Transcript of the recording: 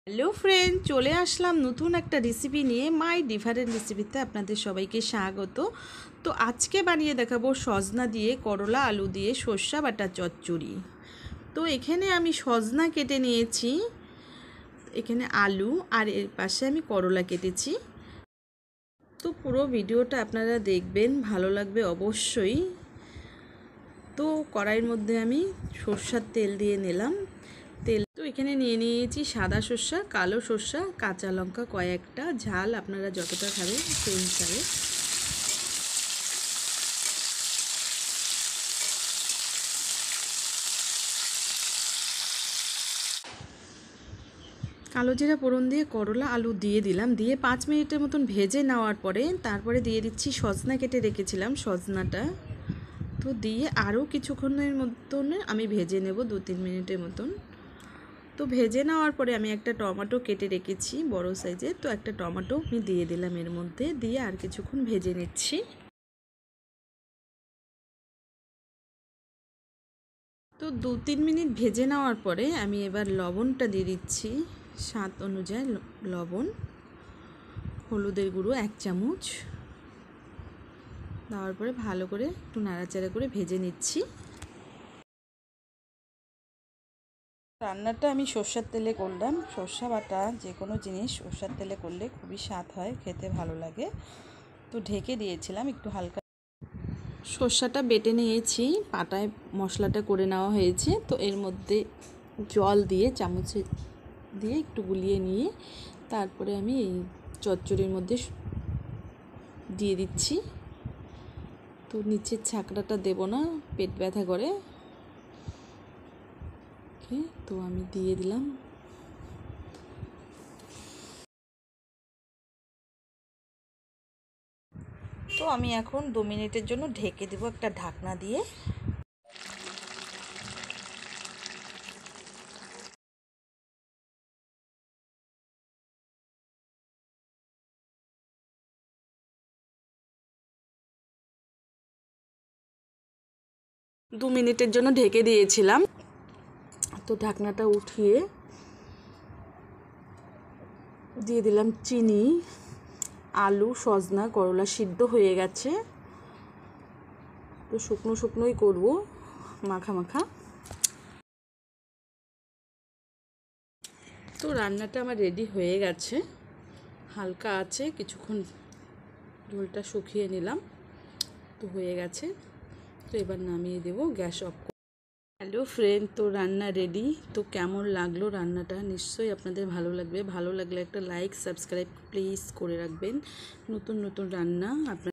Hello friend, চলে আসলাম নতুন একটা রেসিপি নিয়ে। মাই ডিফারেন্ট রেসিপিতে আপনাদের সবাইকে স্বাগত। তো আজকে বানিয়ে দেখাবো সজনা দিয়ে, করলা আলু দিয়ে সর্ষে বাটা চচ্চড়ি। তো এখানে আমি সজনা কেটে নিয়েছি, এখানে আলু, আর এর পাশে আমি করলা কেটেছি। তো পুরো ভিডিওটা আপনারা দেখবেন, ভালো লাগবে অবশ্যই। তো কড়াইয়ের মধ্যে আমি সর্ষের তেল দিয়ে নিলাম। তেল তো এখানে নিয়ে নিয়েছি সাদা সর্ষা, কালো সর্ষা, কাঁচা লঙ্কা কয়েকটা, ঝাল আপনারা যতটা খাবেন সেই হিসাবে। কালো জিরা ফোড়ন দিয়ে করলা আলু দিয়ে দিলাম, দিয়ে 5 মিনিটের মতন ভেজে নেওয়ার পরে তারপরে দিয়ে দিচ্ছি সজনা কেটে রেখেছিলাম, সজনাটা তো দিয়ে আরও কিছুক্ষণের মতন আমি ভেজে নেব, 2-3 মিনিটের মতন। তো ভেজে নেওয়ার পরে আমি একটা টমেটো কেটে রেখেছি বড় সাইজের, তো একটা টমেটো আমি দিয়ে দিলাম এর মধ্যে, দিয়ে আর কিছুক্ষণ ভেজে নিচ্ছি। তো 2-3 মিনিট ভেজে নেওয়ার পরে আমি এবার লবণটা দিয়ে দিচ্ছি, স্বাদ অনুযায়ী লবণ, হলুদের গুঁড়ো 1 চামচ দেওয়ার পরে ভালো করে একটু নাড়াচাড়া করে ভেজে নিচ্ছি। রান্নাটা আমি সর্ষের তেলে করলাম। সর্ষে বাটা যে কোনো জিনিস সর্ষের তেলে করলে খুবই স্বাদ হয়, খেতে ভালো লাগে। তো ঢেকে দিয়েছিলাম একটু হালকা। সর্ষেটা বেটে নিয়েছি, পাটায় মশলাটা করে নেওয়া হয়েছে। তো এর মধ্যে জল দিয়ে চামচে দিয়ে একটু গুলিয়ে নিয়ে তারপরে আমি এই চচ্চড়ির মধ্যে দিয়ে দিচ্ছি। তো নিচের ছাকড়াটা দেব না, পেট ব্যথা করে। তো আমি দিয়ে দিলাম। তো আমি এখন 2 মিনিটের জন্য ঢেকে দেব একটা ঢাকনা দিয়ে। দু মিনিটের জন্য ঢেকে দিয়েছিলাম। তো ঢাকনাটা উঠিয়ে দিয়ে দিলাম চিনি, আলু, সজনা, করলা সিদ্ধ হয়ে গেছে। তো শুকনো শুকনোই করব, মাখা মাখা। তো রান্নাটা আমার রেডি হয়ে গেছে, হালকা আছে, কিছুক্ষণ ঝোলটা শুকিয়ে নিলাম, তো হয়ে গেছে। তো এবার নামিয়ে দেব, গ্যাস অফ। হ্যালো ফ্রেন্ড, তো রান্না রেডি। তো কেমন লাগলো রান্নাটা, নিশ্চয়ই আপনাদের ভালো লাগবে। ভালো লাগলে একটা লাইক সাবস্ক্রাইব প্লিজ করে রাখবেন। নতুন নতুন রান্না আপনার